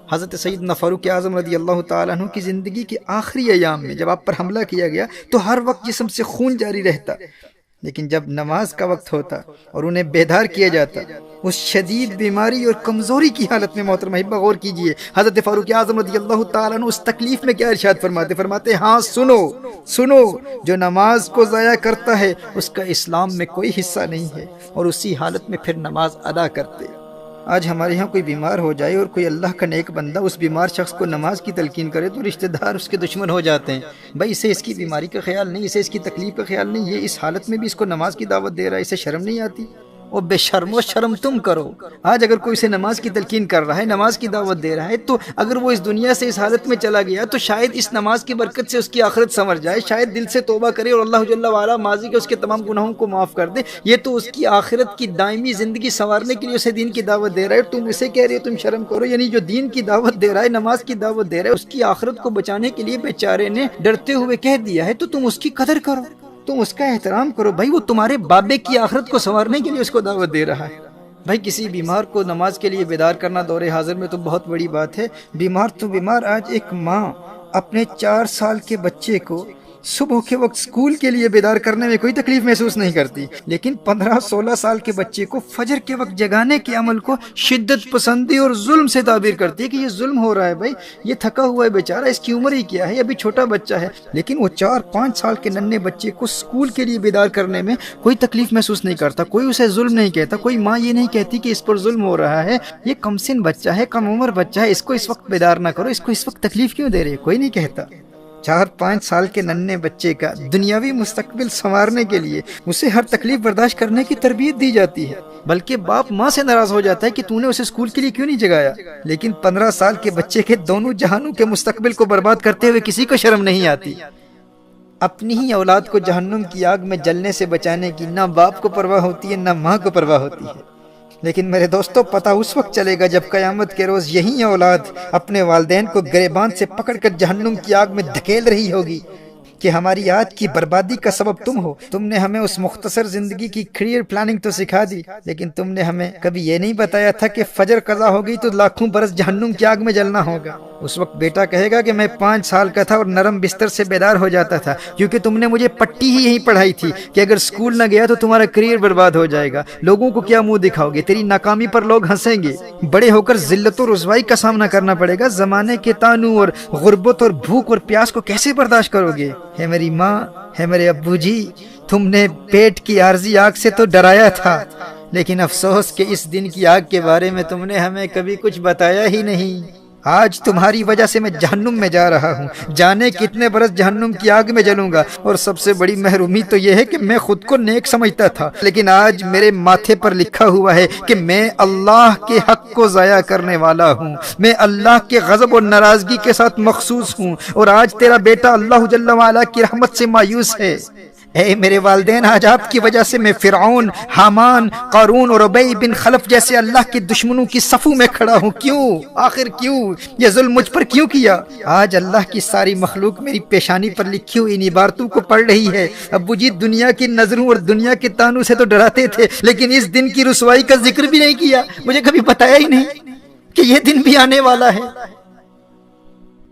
حضرت سیدنا فاروق اعظم رضی اللہ تعالیٰ عنہ کی زندگی کے آخری ایام میں جب آپ پر حملہ کیا گیا تو ہر وقت جسم سے خون جاری رہتا، لیکن جب نماز کا وقت ہوتا اور انہیں بیدار کیا جاتا، اس شدید بیماری اور کمزوری کی حالت میں محترم احبہ غور کیجئے حضرت فاروق اعظم رضی اللہ تعالیٰ عنہ اس تکلیف میں کیا ارشاد فرماتے ہاں سنو، جو نماز کو ضائع کرتا ہے اس کا اسلام میں کوئی حصہ نہیں ہے، اور اسی حالت میں پھر نماز ادا کرتے۔ آج ہمارے ہاں کوئی بیمار ہو جائے اور کوئی اللہ کا نیک بندہ اس بیمار شخص کو نماز کی تلقین کرے تو رشتہ دار اس کے دشمن ہو جاتے ہیں۔ بھائی اسے اس کی بیماری کا خیال نہیں، اسے اس کی تکلیف کا خیال نہیں، یہ اس حالت میں بھی اس کو نماز کی دعوت دے رہا ہے، اسے شرم نہیں آتی؟ اور بے شرم و شرم تم کرو۔ آج اگر کوئی اسے نماز کی تلقین کر رہا ہے، نماز کی دعوت دے رہا ہے، تو اگر وہ اس دنیا سے اس حالت میں چلا گیا تو شاید اس نماز کی برکت سے اس کی آخرت سنور جائے، شاید دل سے توبہ کرے اور اللہ جل وعلا ماضی کے اس کے تمام گناہوں کو معاف کر دے۔ یہ تو اس کی آخرت کی دائمی زندگی سنوارنے کے لیے اسے دین کی دعوت دے رہا ہے، تم اسے کہہ رہے ہو تم شرم کرو۔ یعنی جو دین کی دعوت دے رہا ہے، نماز کی دعوت دے رہا ہے، اس کی آخرت کو بچانے کے لیے بیچارے نے ڈرتے ہوئے کہہ دیا ہے، تو تم اس کی قدر کرو، تم اس کا احترام کرو۔ بھائی وہ تمہارے بابے کی آخرت کو سنوارنے کے لیے اس کو دعوت دے رہا ہے۔ بھائی کسی بیمار کو نماز کے لیے بیدار کرنا دور حاضر میں تو بہت بڑی بات ہے۔ بیمار تو بیمار، آج ایک ماں اپنے 4 سال کے بچے کو صبح کے وقت اسکول کے لیے بیدار کرنے میں کوئی تکلیف محسوس نہیں کرتی، لیکن 15-16 سال کے بچے کو فجر کے وقت جگانے کے عمل کو شدت پسندی اور ظلم سے تعبیر کرتی ہے کہ یہ ظلم ہو رہا ہے۔ بھائی یہ تھکا ہوا ہے بیچارہ، اس کی عمر ہی کیا ہے، ابھی چھوٹا بچہ ہے، لیکن وہ 4-5 سال کے ننھے بچے کو اسکول کے لیے بیدار کرنے میں کوئی تکلیف محسوس نہیں کرتا، کوئی اسے ظلم نہیں کہتا، کوئی ماں یہ نہیں کہتی کہ اس پر ظلم ہو رہا ہے، یہ کم سن بچہ ہے، کم عمر بچہ ہے، اس کو اس وقت بیدار نہ کرو، اس کو اس وقت تکلیف کیوں دے رہے، کوئی نہیں کہتا۔ 4-5 سال کے ننھے بچے کا دنیاوی مستقبل سنوارنے کے لیے اسے ہر تکلیف برداشت کرنے کی تربیت دی جاتی ہے، بلکہ باپ ماں سے ناراض ہو جاتا ہے کہ تو نے اسے اسکول کے لیے کیوں نہیں جگایا، لیکن 15 سال کے بچے کے دونوں جہانوں کے مستقبل کو برباد کرتے ہوئے کسی کو شرم نہیں آتی۔ اپنی ہی اولاد کو جہنم کی آگ میں جلنے سے بچانے کی نہ باپ کو پرواہ ہوتی ہے، نہ ماں کو پرواہ ہوتی ہے۔ لیکن میرے دوستو پتہ اس وقت چلے گا جب قیامت کے روز یہی اولاد اپنے والدین کو گریبان سے پکڑ کر جہنم کی آگ میں دھکیل رہی ہوگی کہ ہماری آج کی بربادی کا سبب تم ہو، تم نے ہمیں اس مختصر زندگی کی کیریئر پلاننگ تو سکھا دی، لیکن تم نے ہمیں کبھی یہ نہیں بتایا تھا کہ فجر قضا ہو گئی تو لاکھوں برس جہنم کی آگ میں جلنا ہوگا۔ اس وقت بیٹا کہے گا کہ میں 5 سال کا تھا اور نرم بستر سے بیدار ہو جاتا تھا، کیونکہ تم نے مجھے پٹی ہی یہی پڑھائی تھی کہ اگر اسکول نہ گیا تو تمہارا کیریئر برباد ہو جائے گا، لوگوں کو کیا منہ دکھاؤ گے، تیری ناکامی پر لوگ ہنسیں گے، بڑے ہو کر ذلت و رسوائی کا سامنا کرنا پڑے گا، زمانے کے طعنوں اور غربت اور بھوک اور پیاس کو کیسے برداشت کرو گے؟ ہے میری ماں، ہے میرے ابو جی، تم نے پیٹ کی عارضی آگ سے تو ڈرایا تھا، لیکن افسوس کہ اس دن کی آگ کے بارے میں تم نے ہمیں کبھی کچھ بتایا ہی نہیں۔ آج تمہاری وجہ سے میں جہنم میں جا رہا ہوں، جانے کتنے برس جہنم کی آگ میں جلوں گا، اور سب سے بڑی محرومی تو یہ ہے کہ میں خود کو نیک سمجھتا تھا، لیکن آج میرے ماتھے پر لکھا ہوا ہے کہ میں اللہ کے حق کو ضائع کرنے والا ہوں، میں اللہ کے غضب اور ناراضگی کے ساتھ مخصوص ہوں، اور آج تیرا بیٹا اللہ جل وعلا کی رحمت سے مایوس ہے۔ اے میرے والدین، آج آپ کی وجہ سے میں فرعون، حامان، قارون اور ابی بن خلف جیسے اللہ کے دشمنوں کی صفوں میں کھڑا ہوں۔ کیوں؟ آخر کیوں؟ یہ ظلم مجھ پر کیوں کیا؟ آج اللہ کی ساری مخلوق میری پیشانی پر لکھی ہوئی ان عبارتوں کو پڑھ رہی ہے۔ ابو جی دنیا کی نظروں اور دنیا کے طعنوں سے تو ڈراتے تھے، لیکن اس دن کی رسوائی کا ذکر بھی نہیں کیا، مجھے کبھی بتایا ہی نہیں کہ یہ دن بھی آنے والا ہے۔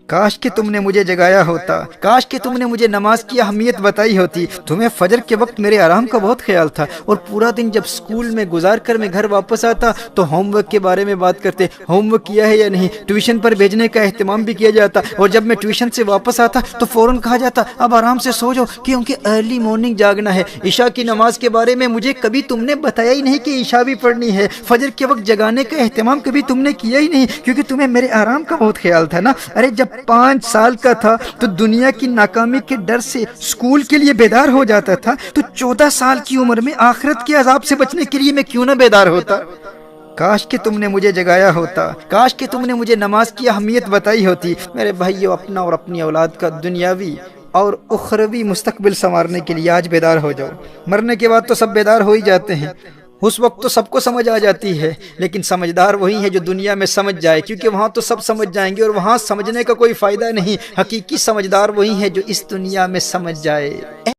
کاش کہ تم نے مجھے جگایا ہوتا، کاش کہ تم نے مجھے نماز کی اہمیت بتائی ہوتی۔ تمہیں فجر کے وقت میرے آرام کا بہت خیال تھا، اور پورا دن جب سکول میں گزار کر میں گھر واپس آتا تو ہوم ورک کے بارے میں بات کرتے، ہوم ورک کیا ہے یا نہیں، ٹیوشن پر بھیجنے کا اہتمام بھی کیا جاتا، اور جب میں ٹیوشن سے واپس آتا تو فوراً کہا جاتا اب آرام سے سو جاؤ کیونکہ ارلی مارننگ جاگنا ہے۔ عشاء کی نماز کے بارے میں مجھے کبھی تم نے بتایا ہی نہیں کہ عشاء بھی پڑھنی ہے۔ فجر کے وقت جگانے کا اہتمام کبھی تم نے کیا ہی نہیں، کیونکہ تمہیں میرے آرام کا بہت خیال تھا نا۔ ارے جب 5 سال کا تھا تو دنیا کی ناکامی کے ڈر سے اسکول کے لیے بیدار ہو جاتا تھا، تو 14 سال کی عمر میں آخرت کے عذاب سے بچنے کے لیے میں کیوں نہ بیدار ہوتا؟ کاش کہ تم نے مجھے جگایا ہوتا، کاش کہ تم نے مجھے نماز کی اہمیت بتائی ہوتی۔ میرے بھائیو، اپنا اور اپنی اولاد کا دنیاوی اور اخروی مستقبل سنوارنے کے لیے آج بیدار ہو جاؤ۔ مرنے کے بعد تو سب بیدار ہو ہی جاتے ہیں، اس وقت تو سب کو سمجھ آ جاتی ہے، لیکن سمجھدار وہی ہے جو دنیا میں سمجھ جائے، کیونکہ وہاں تو سب سمجھ جائیں گے اور وہاں سمجھنے کا کوئی فائدہ نہیں۔ حقیقی سمجھدار وہی ہے جو اس دنیا میں سمجھ جائے۔